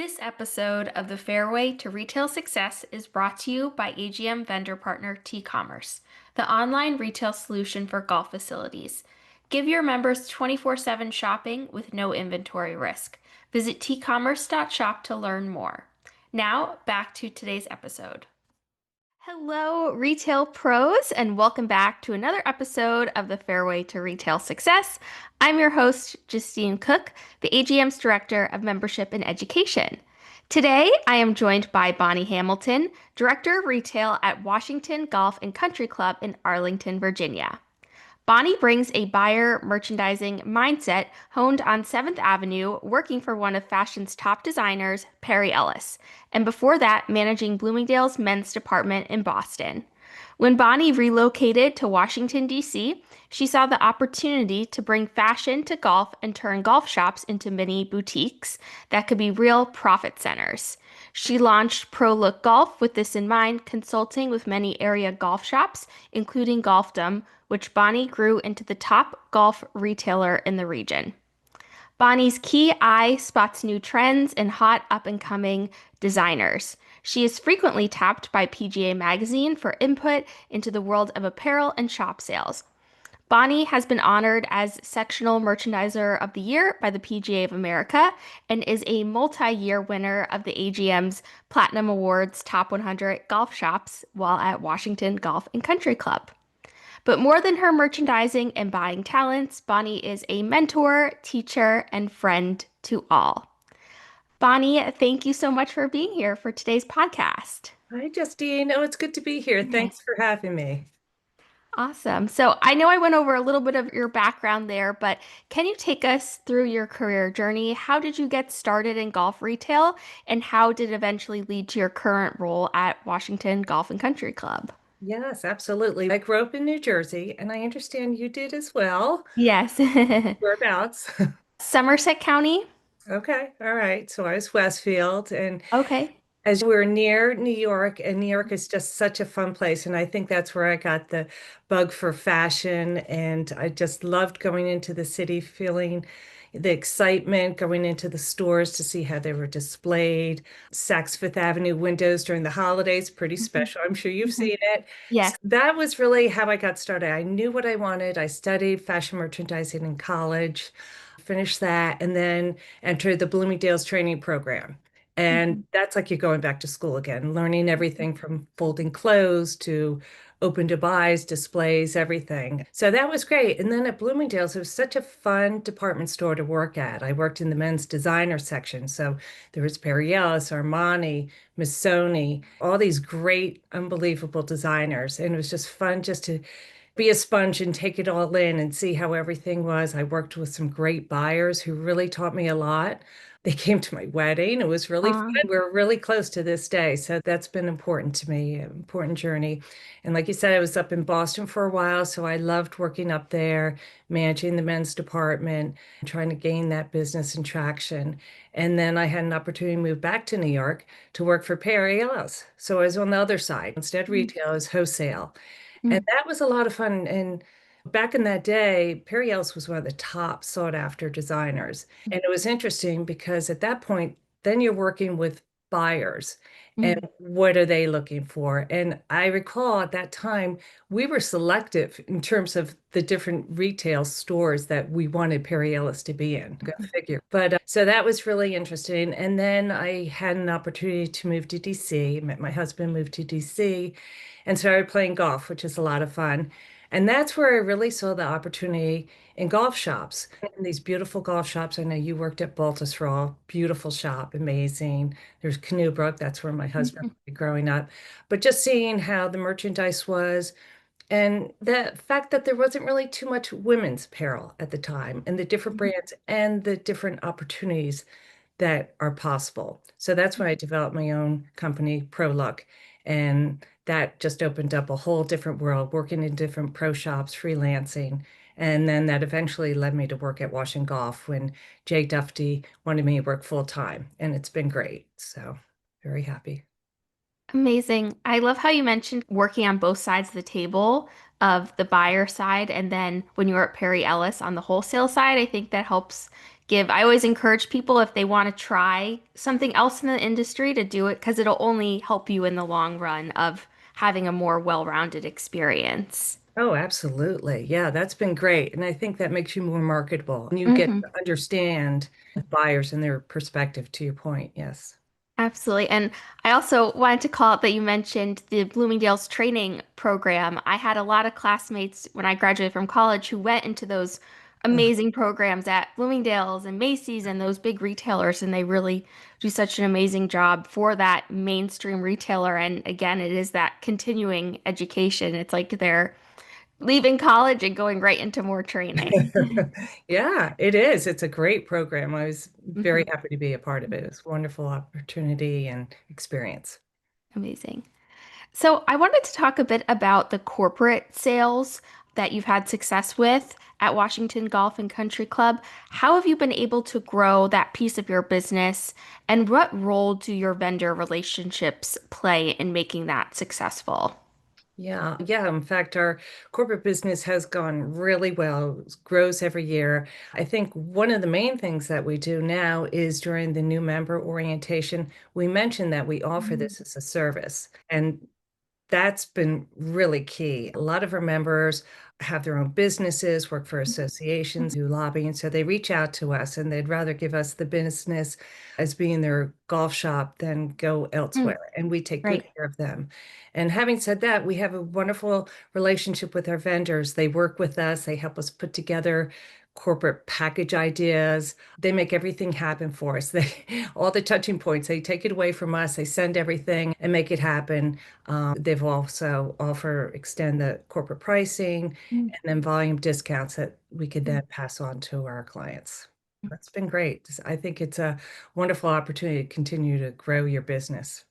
This episode of the Fairway to Retail Success is brought to you by AGM vendor partner T-Commerce, the online retail solution for golf facilities. Give your members 24/7 shopping with no inventory risk. Visit tcommerce.shop to learn more. Now, back to today's episode. Hello, retail pros, and welcome back to another episode of the Fairway to Retail Success. I'm your host, Justine Cook, the AGM's Director of Membership and Education. Today, I am joined by Bonnie Hamilton, Director of Retail at Washington Golf and Country Club in Arlington, Virginia. Bonnie brings a buyer merchandising mindset honed on 7th Avenue, working for one of fashion's top designers, Perry Ellis, and before that, managing Bloomingdale's men's department in Boston. When Bonnie relocated to Washington, D.C., she saw the opportunity to bring fashion to golf and turn golf shops into mini boutiques that could be real profit centers. She launched Pro Look Golf with this in mind, consulting with many area golf shops, including Golfdom, which Bonnie grew into the top golf retailer in the region. Bonnie's key eye spots new trends and hot up-and-coming designers. She is frequently tapped by PGA Magazine for input into the world of apparel and shop sales. Bonnie has been honored as Sectional Merchandiser of the Year by the PGA of America and is a multi-year winner of the AGM's Platinum Awards Top 100 Golf Shops while at Washington Golf and Country Club. But more than her merchandising and buying talents, Bonnie is a mentor, teacher, and friend to all. Bonnie, thank you so much for being here for today's podcast. Hi, Justine. Oh, it's good to be here. Hi. Thanks for having me. Awesome. So I know I went over a little bit of your background there, but can you take us through your career journey? How did you get started in golf retail, and how did it eventually lead to your current role at Washington Golf and Country Club? Yes, absolutely. I grew up in New Jersey, and I understand you did as well. Yes. Whereabouts? Somerset County? Okay, all right. So I was Westfield, and Okay. as we're near New York, and New York is just such a fun place, and I think that's where I got the bug for fashion, and I just loved going into the city, feeling the excitement, going into the stores to see how they were displayed. Saks Fifth Avenue windows during the holidays, pretty Mhm. special. I'm sure you've Mhm. seen it. So Yes. that was really how I got started. I knew what I wanted. I studied fashion merchandising in college, finished that, and then entered the Bloomingdale's training program. And Mhm. that's like you're going back to school again, learning everything from folding clothes to open to buys, displays, everything. So that was great. And then at Bloomingdale's, it was such a fun department store to work at. I worked in the men's designer section. So there was Perry Ellis, Armani, Missoni, all these great, unbelievable designers. And it was just fun just to be a sponge and take it all in and see how everything was. I worked with some great buyers who really taught me a lot. They came to my wedding. It was really fun. Uh, We're really close to this day. So that's been important to me, an important journey. And like you said, I was up in Boston for a while. So I loved working up there, managing the men's department, trying to gain that business and traction. And then I had an opportunity to move back to New York to work for Perry Ellis. So I was on the other side. Instead of mm, retail, I was wholesale. And mm, that was a lot of fun. And back in that day, Perry Ellis was one of the top sought after designers. And it was interesting because at that point, then you're working with buyers and mm, what are they looking for? And I recall at that time, we were selective in terms of the different retail stores that we wanted Perry Ellis to be in. Go mhm, figure. But so that was really interesting. And then I had an opportunity to move to DC. Met my husband, moved to DC and started playing golf, which is a lot of fun. And that's where I really saw the opportunity in golf shops. In these beautiful golf shops. I know you worked at Baltusrol, beautiful shop, amazing. There's Canoebrook, that's where my husband mhm, was growing up. But just seeing how the merchandise was and the fact that there wasn't really too much women's apparel at the time and the different mhm, brands and the different opportunities that are possible. So that's when I developed my own company, ProLook. And that just opened up a whole different world, working in different pro shops, freelancing. And then that eventually led me to work at Wash and Golf when Jay Dufty wanted me to work full time. And it's been great. So very happy. Amazing. I love how you mentioned working on both sides of the table of the buyer side, and then when you were at Perry Ellis on the wholesale side, I think that helps I always encourage people if they want to try something else in the industry to do it because it'll only help you in the long run of having a more well-rounded experience. Oh, absolutely. Yeah, that's been great. And I think that makes you more marketable. And you get Hmm. to understand buyers and their perspective, to your point. Yes. Absolutely. And I also wanted to call out that you mentioned the Bloomingdale's training program. I had a lot of classmates when I graduated from college who went into those Oh, amazing programs at Bloomingdale's and Macy's and those big retailers, and they really do such an amazing job for that mainstream retailer. And again, it is that continuing education. It's like they're leaving college and going right into more training. yeah, it is. It's a great program. I was very Mhm. happy to be a part of it. It's a wonderful opportunity and experience. Amazing. So, I wanted to talk a bit about the corporate sales that you've had success with at Washington Golf and Country Club. How have you been able to grow that piece of your business, and what role do your vendor relationships play in making that successful? Yeah, yeah. In fact, our corporate business has gone really well, it grows every year. I think one of the main things that we do now is during the new member orientation, we mentioned that we offer Mm, this as a service. And that's been really key. A lot of our members have their own businesses, work for associations, do lobbying. So they reach out to us and they'd rather give us the business as being their golf shop than go mm, elsewhere. And we take good right. care of them. And having said that, we have a wonderful relationship with our vendors. They work with us, they help us put together corporate package ideas. They make everything happen for us. They all the touching points, they take it away from us, they send everything and make it happen. They've also extend the corporate pricing Mm, and then volume discounts that we could mm. then pass on to our clients. That's been great. I think it's a wonderful opportunity to continue to grow your business.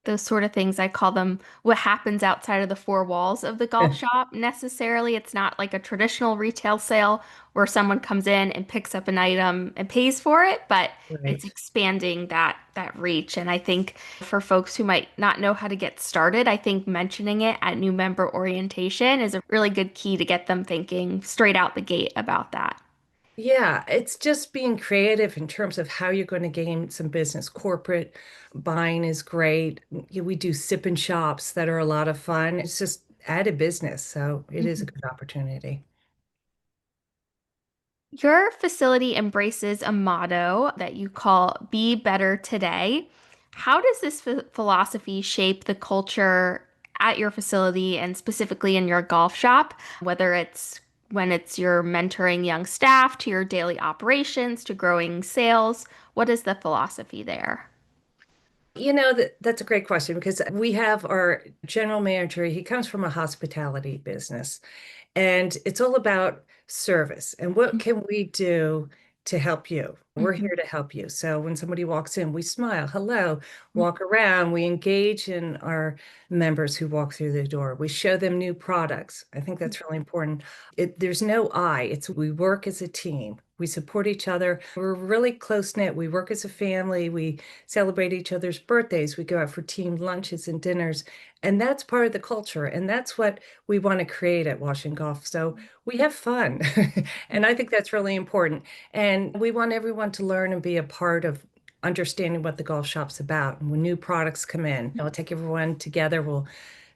Those sort of things, I call them what happens outside of the four walls of the golf shop. Necessarily, it's not like a traditional retail sale where someone comes in and picks up an item and pays for it, but it's Right. expanding that reach. And I think for folks who might not know how to get started, I think mentioning it at new member orientation is a really good key to get them thinking straight out the gate about that. Yeah, it's just being creative in terms of how you're going to gain some business. Corporate buying is great. We do sip and shops that are a lot of fun. It's just added business. So it is a Mhm. good opportunity. Your facility embraces a motto that you call Be Better Today. How does this philosophy shape the culture at your facility and specifically in your golf shop, whether it's when it's you're mentoring young staff to your daily operations to growing sales? What is the philosophy there? That's a great question because we have our general manager, he comes from a hospitality business. And it's all about service and what can we do to help you? We're Mhm. here to help you. So when somebody walks in, we smile, hello, walk around, we engage in our members who walk through the door. We show them new products. I think that's really important. There's no I, it's we work as a team. We support each other. We're really close knit. We work as a family. We celebrate each other's birthdays. We go out for team lunches and dinners. And that's part of the culture. And that's what we want to create at Washington Golf. So we have fun. And I think that's really important. And we want everyone to learn and be a part of understanding what the golf shop's about. And when new products come in, I'll take everyone together. We'll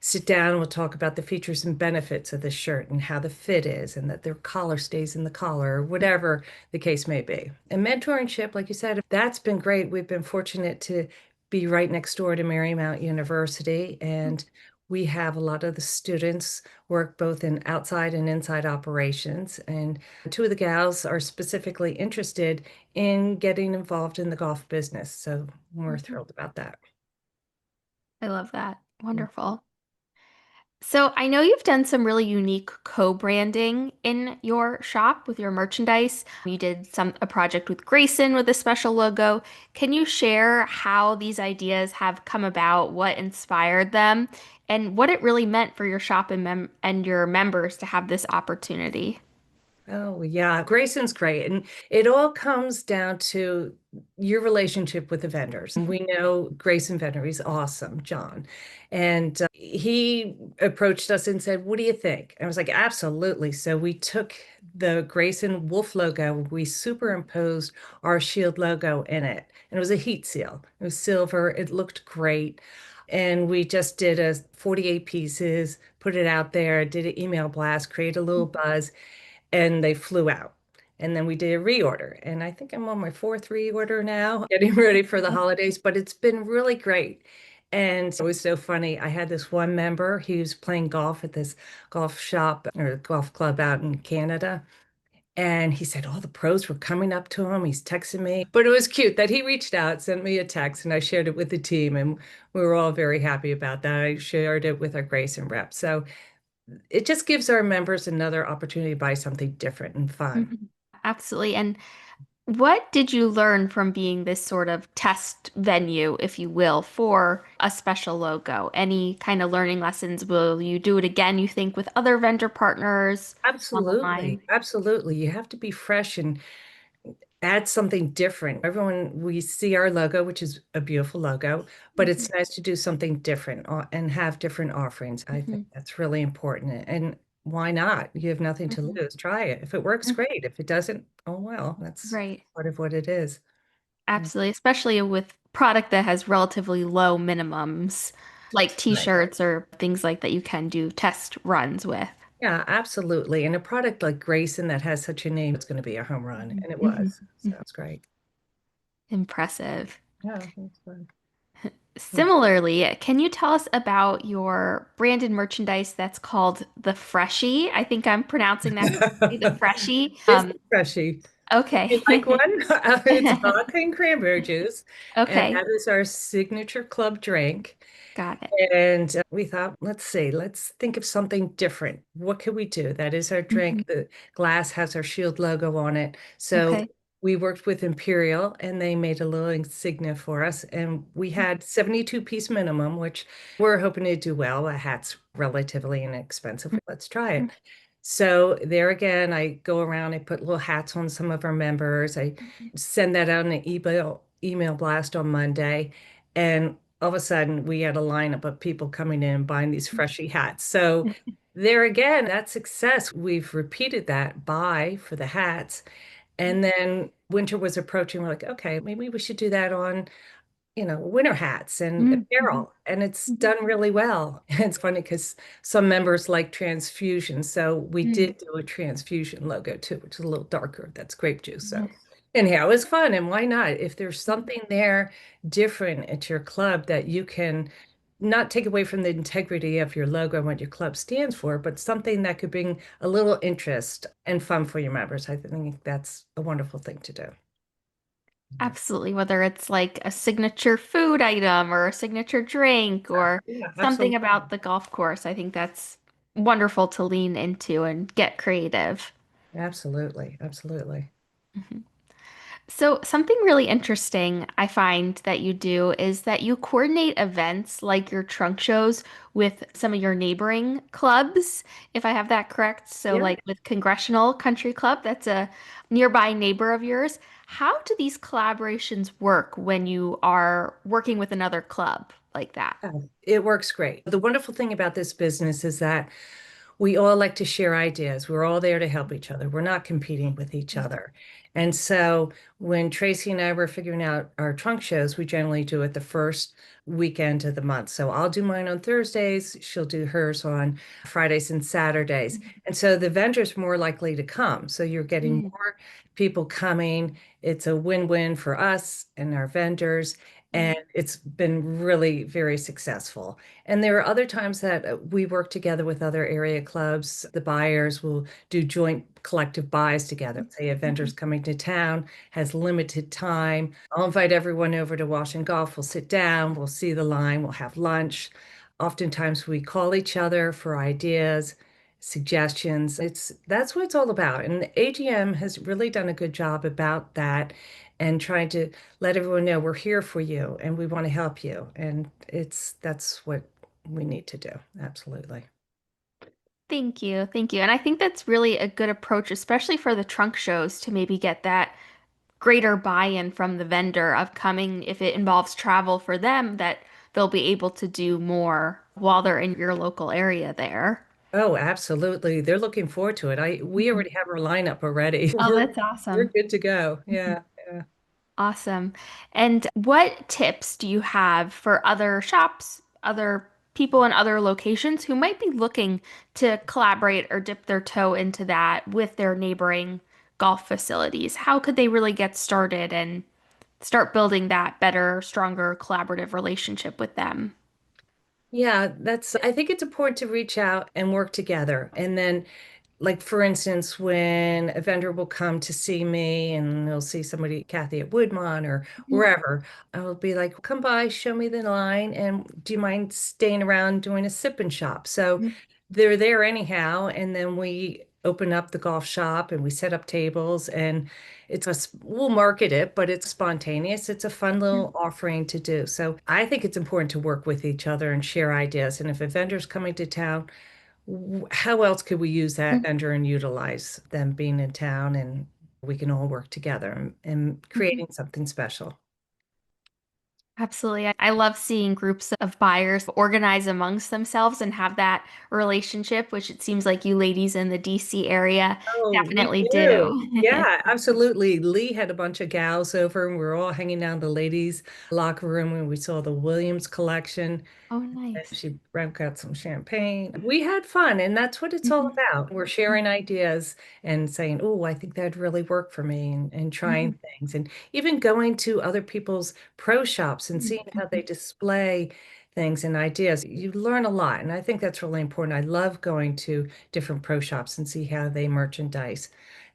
sit down and we'll talk about the features and benefits of the shirt and how the fit is and that their collar stays in the collar or whatever the case may be. And mentorship, like you said, that's been great. We've been fortunate to be right next door to Marymount University, and we have a lot of the students work both in outside and inside operations. And two of the gals are specifically interested in getting involved in the golf business. So we're Mhm. thrilled about that. I love that. Wonderful. So I know you've done some really unique co-branding in your shop with your merchandise. You did a project with Grayson with a special logo. Can you share how these ideas have come about, what inspired them, and what it really meant for your shop and your members to have this opportunity? Oh, yeah. Grayson's great. And it all comes down to your relationship with the vendors. And we know Grayson Vendor, he's awesome, John. And he approached us and said, "What do you think?" And I was like, "Absolutely." So we took the Grayson Wolf logo, we superimposed our shield logo in it. And it was a heat seal. It was silver. It looked great. And we just did a 48 pieces, put it out there, did an email blast, create a little buzz, and they flew out. And then we did a reorder. And I think I'm on my fourth reorder now, getting ready for the holidays, but it's been really great. And it was so funny. I had this one member, he was playing golf at this golf shop or golf club out in Canada. And he said all the pros were coming up to him. He's texting me. But it was cute that he reached out, sent me a text, and I shared it with the team. And we were all very happy about that. I shared it with our Grayson rep. So it just gives our members another opportunity to buy something different and fun. Mhm. Absolutely. And what did you learn from being this sort of test venue, if you will, for a special logo? Any kind of learning lessons? Will you do it again, you think, with other vendor partners down the Absolutely. line? Absolutely. You have to be fresh and add something different. Everyone, we see our logo, which is a beautiful logo, but Mhm, it's nice to do something different and have different offerings. I think mhm, that's really important. And why not? You have nothing to mhm, lose. Try it. If it works, mhm. great. If it doesn't, oh well, that's Right. part of what it is. Yeah. Absolutely. Especially with product that has relatively low minimums, like Right. t-shirts or things like that you can do test runs with. Yeah, absolutely. And a product like Grayson that has such a name, it's going to be a home run. Mhm, And it mhm, was. So mhm. that's great. Impressive. Yeah, that's fun. Similarly, can you tell us about your branded merchandise that's called the Freshie? I think I'm pronouncing that correctly, the Freshie. Is the freshie. Would you like Okay. one? It's vodka and cranberry juice, and Okay. that is our signature club drink. Got it. And we thought, let's see, let's think of something different. What could we do? That is our Mhm. drink. The glass has our shield logo on it. So Okay. we worked with Imperial and they made a little insignia for us. And we had 72-piece minimum, which we're hoping to do well. A hat's relatively inexpensive. Let's try it. So there again, I go around, I put little hats on some of our members. I send that out in an email blast on Monday. And all of a sudden we had a lineup of people coming in and buying these freshy hats. So there again, that success, we've repeated that buy for the hats. And then winter was approaching. We're like, okay, maybe we should do that on winter hats and Mhm. apparel, and it's Mhm. done really well. It's funny because some members like transfusion, so we Mhm. did do a transfusion logo too, which is a little darker. That's grape juice. So Nice. anyhow, it was fun, and why not? If there's Mhm. something there different at your club that you can not take away from the integrity of your logo and what your club stands for, but something that could bring a little interest and fun for your members, I think that's a wonderful thing to do. Absolutely. Whether it's like a signature food item or a signature drink or Yeah, something absolutely. about the golf course, I think that's wonderful to lean into and get creative. Absolutely. Absolutely. Mhm. So, something really interesting I find that you do is that you coordinate events like your trunk shows with some of your neighboring clubs, if I have that correct. So, Yeah. like with Congressional Country Club, that's a nearby neighbor of yours. How do these collaborations work when you are working with another club like that? It works great. The wonderful thing about this business is that we all like to share ideas. We're all there to help each other. We're not competing with each other. And so when Tracy and I were figuring out our trunk shows, we generally do it the first weekend of the month. So I'll do mine on Thursdays, she'll do hers on Fridays and Saturdays. And so the vendors more likely to come. So you're getting Mm, more people coming. It's a win-win for us and our vendors. And mm, it's been really very successful. And there are other times that we work together with other area clubs. The buyers will do joint collective buys together. Say a vendor's mhm, coming to town, has limited time. I'll invite everyone over to Wash and Golf. We'll sit down, we'll see the line, we'll have lunch. Oftentimes we call each other for ideas, suggestions. That's what it's all about. And the AGM has really done a good job about that and trying to let everyone know we're here for you and we want to help you. And that's what we need to do. Absolutely. Thank you. Thank you. And I think that's really a good approach, especially for the trunk shows, to maybe get that greater buy-in from the vendor of coming, if it involves travel for them, that they'll be able to do more while they're in your local area there. Oh, absolutely. They're looking forward to it. We Mhm. already have our lineup already. Oh, We're that's we're awesome. good to go. Mhm. Yeah. Yeah. Awesome. And what tips do you have for other shops, other people in other locations who might be looking to collaborate or dip their toe into that with their neighboring golf facilities? How could they really get started and start building that better, stronger collaborative relationship with them? Yeah, I think it's important to reach out and work together. And then, like, for instance, when a vendor will come to see me and they'll see somebody, Kathy at Woodmont or Mhm. wherever, I'll be like, come by, show me the line, and do you mind staying around doing a sip and shop? So they're there anyhow, and then we open up the golf shop and we set up tables and we'll market it, but it's spontaneous. It's a fun little offering to do. So I think it's important to work with each other and share ideas. And if a vendor's coming to town, how else could we use that vendor and utilize them being in town and we can all work together and Mhm. creating something special? Absolutely. I love seeing groups of buyers organize amongst themselves and have that relationship, which it seems like you ladies in the DC area Oh, we definitely do. do. Yeah, absolutely. Lee had a bunch of gals over and we were all hanging out in the ladies' locker room when we saw the Williams collection. Oh, And nice. she broke out some champagne. We had fun, and that's what it's all Mhm. about. We're sharing ideas and saying, "Oh, I think that'd really work for me," and trying Mhm. things, and even going to other people's pro shops and seeing how they Mhm. display things and ideas. You learn a lot, and I think that's really important. I love going to different pro shops and see how they merchandise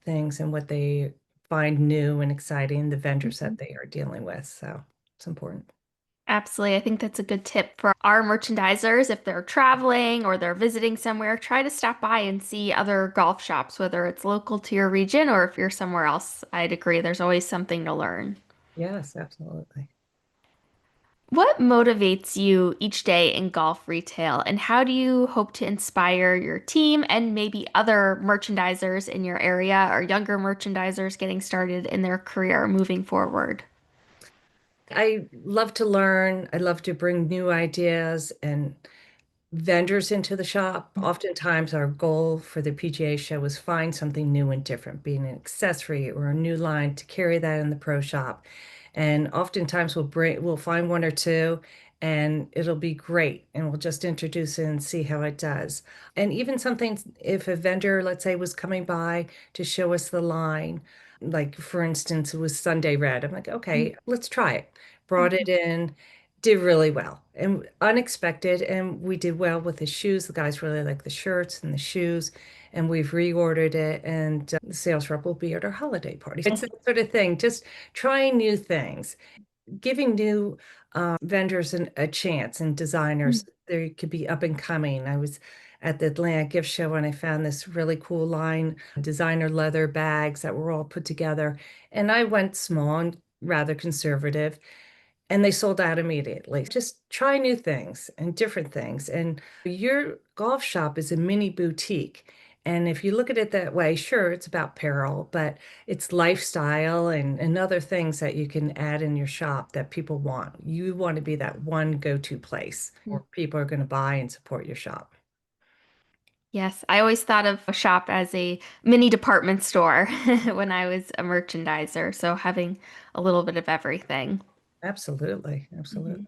things and what they find new and exciting, the vendors Mhm. that they are dealing with. So it's important. Absolutely. I think that's a good tip for our merchandisers if they're traveling or they're visiting somewhere. Try to stop by and see other golf shops, whether it's local to your region or if you're somewhere else. I'd agree. There's always something to learn. Yes, absolutely. What motivates you each day in golf retail, and how do you hope to inspire your team and maybe other merchandisers in your area or younger merchandisers getting started in their career moving forward? I love to learn. I love to bring new ideas and vendors into the shop. Oftentimes, our goal for the PGA show was find something new and different, being an accessory or a new line to carry that in the pro shop. And oftentimes, we'll find one or two, and it'll be great, and we'll just introduce it and see how it does. And even something, if a vendor, let's say, was coming by to show us the line, like for instance, it was Sunday Red. I'm like, okay, let's try it. Brought it in, did really well and unexpected. And we did well with the shoes. The guys really like the shirts and the shoes. And we've reordered it. And the sales rep will be at our holiday party. It's that sort of thing, just trying new things, giving new vendors a chance and designers. They could be up and coming. I was at the Atlanta gift show and I found this really cool line, designer leather bags that were all put together. And I went small and rather conservative and they sold out immediately. Just try new things and different things. And your golf shop is a mini boutique. And if you look at it that way, sure, it's about apparel, but it's lifestyle and other things that you can add in your shop that people want. You want to be that one go-to place where people are going to buy and support your shop. Yes, I always thought of a shop as a mini department store when I was a merchandiser, so having a little bit of everything. Absolutely. Absolutely. Mhm.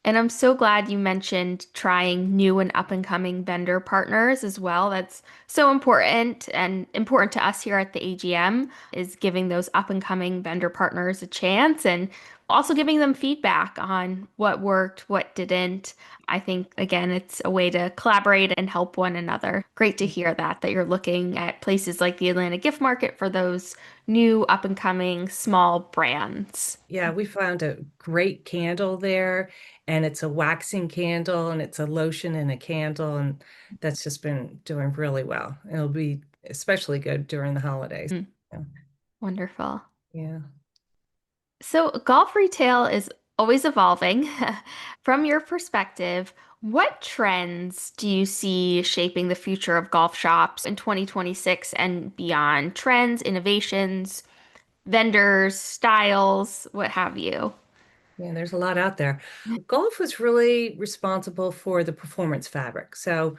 And I'm so glad you mentioned trying new and up and coming vendor partners as well. That's so important and important to us here at the AGM is giving those up and coming vendor partners a chance and also giving them feedback on what worked, what didn't. I think again, it's a way to collaborate and help one another. Great to hear that you're looking at places like the Atlanta gift market for those new up and coming small brands. Yeah, we found a great candle there, and it's a waxing candle, and it's a lotion and a candle, and that's just been doing really well. It'll be especially good during the holidays. Mm, Yeah. wonderful. Yeah. So, golf retail is always evolving. From your perspective, What trends do you see shaping the future of golf shops in 2026 and beyond? Trends, innovations, vendors, styles, what have you? Yeah, there's a lot out there. Golf was really responsible for the performance fabric. So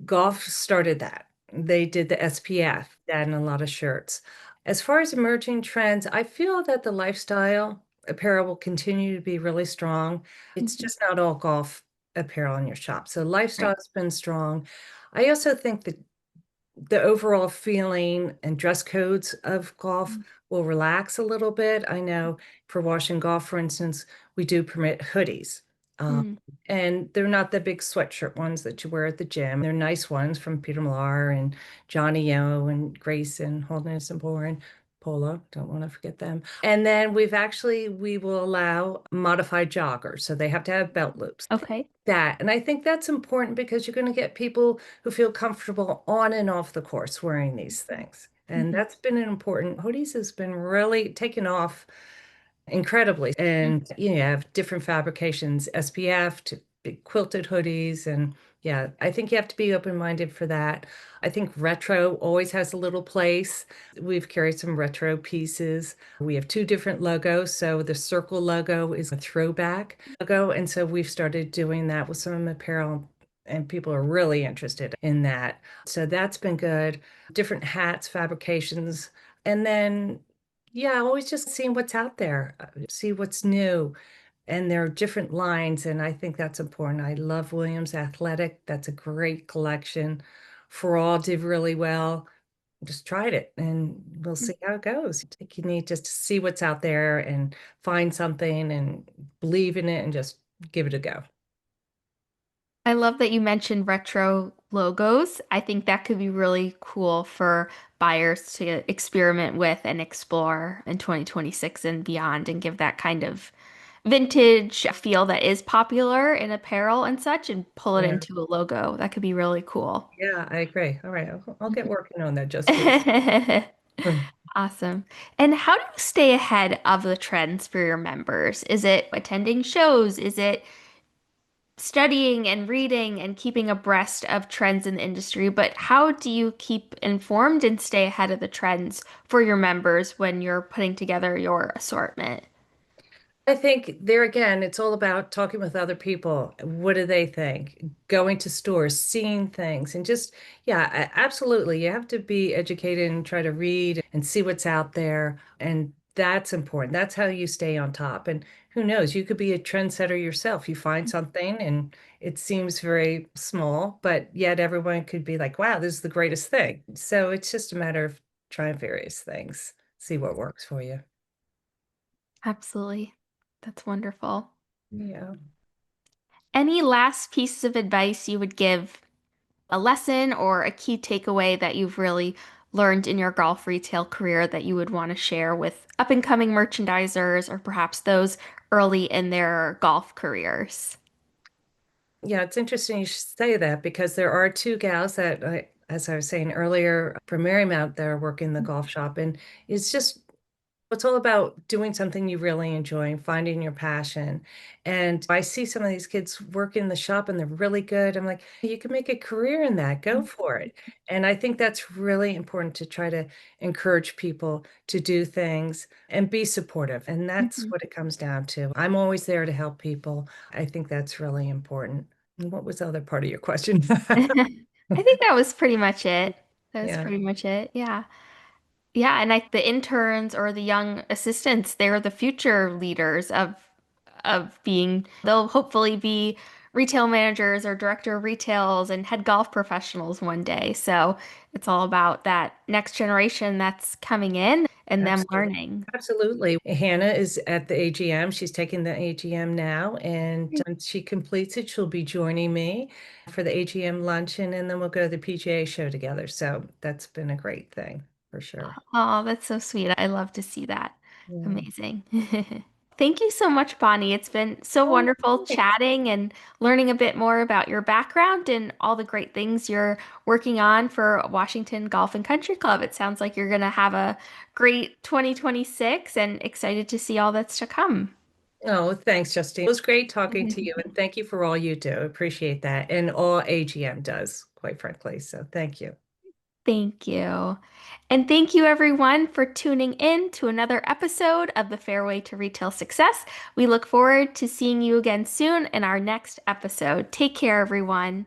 golf started that. They did the SPF, that and a lot of shirts. As far as emerging trends, I feel that the lifestyle apparel will continue to be really strong. It's Mhm. just not all golf apparel in your shop. So Right. lifestyle's been strong. I also think that the overall feeling and dress codes of golf will relax a little bit. I know for washing golf, for instance, we do permit hoodies. Um, Mm. and they're not the big sweatshirt ones that you wear at the gym. They're nice ones from Peter Millar and Johnny O and Grace and Holderness and Bourne. Polo, don't want to forget them. And then we will allow modified joggers. So they have to have belt loops Okay. that. And I think that's important because you're going to get people who feel comfortable on and off the course wearing these things. And Mhm. that's been an important, hoodies has been really taken off incredibly. And you have different fabrications, SPF to big quilted hoodies. And yeah, I think you have to be open-minded for that. I think retro always has a little place. We've carried some retro pieces. We have two different logos. So the circle logo is a throwback logo. And so we've started doing that with some apparel. And people are really interested in that. So that's been good. Different hats, fabrications. And then yeah, always just seeing what's out there, see what's new. And there are different lines, and I think that's important. I love Williams Athletic. That's a great collection. For All did really well. Just tried it, and we'll see how it goes. I think you need just to see what's out there and find something and believe in it and just give it a go. I love that you mentioned retro logos. I think that could be really cool for buyers to experiment with and explore in 2026 and beyond and give that kind of vintage feel that is popular in apparel and such and pull it Yeah, into a logo. That could be really cool. yeah, I agree. All right, I'll get Mhm. working on that just for you. Awesome. And how do you stay ahead of the trends for your members? Is it attending shows? Is it studying and reading and keeping abreast of trends in the industry? But how do you keep informed and stay ahead of the trends for your members when you're putting together your assortment? I think there again, it's all about talking with other people. What do they think? Going to stores, seeing things, and just, yeah, absolutely. You have to be educated and try to read and see what's out there. And that's important. That's how you stay on top. And who knows, you could be a trendsetter yourself. You find something and it seems very small, but yet everyone could be like, wow, this is the greatest thing. So it's just a matter of trying various things, see what works for you. Absolutely. That's wonderful. Yeah. Any last pieces of advice you would give, a lesson or a key takeaway that you've really learned in your golf retail career that you would want to share with up and coming merchandisers or perhaps those early in their golf careers? Yeah, it's interesting you should say that because there are two gals that, as I was saying earlier, from Marymount that are working the golf shop, and it's just it's all about doing something you really enjoy and finding your passion. And I see some of these kids work in the shop and they're really good. I'm like, you can make a career in that. Go for it. And I think that's really important to try to encourage people to do things and be supportive. And that's Mhm. what it comes down to. I'm always there to help people. I think that's really important. And what was the other part of your question? I think that was pretty much it. That was Yeah, pretty much it. Yeah. Yeah, and the interns or the young assistants, they're the future leaders of being, they'll hopefully be retail managers or director of retails and head golf professionals one day. So it's all about that next generation that's coming in and them absolutely. learning. Absolutely. Hannah is at the AGM. She's taking the AGM now, and she completes it. She'll be joining me for the AGM luncheon, and then we'll go to the PGA show together. So that's been a great thing for sure. Oh, that's so sweet. I love to see that. Yeah. Amazing. Thank you so much, Bonnie. It's been so Oh, wonderful thanks. chatting and learning a bit more about your background and all the great things you're working on for Washington Golf and Country Club. It sounds like you're going to have a great 2026 and excited to see all that's to come. Oh, thanks, Justine. It was great talking to you, and thank you for all you do. Appreciate that. And all AGM does, quite frankly. So thank you. Thank you. And thank you, everyone, for tuning in to another episode of the Fairway to Retail Success. We look forward to seeing you again soon in our next episode. Take care, everyone.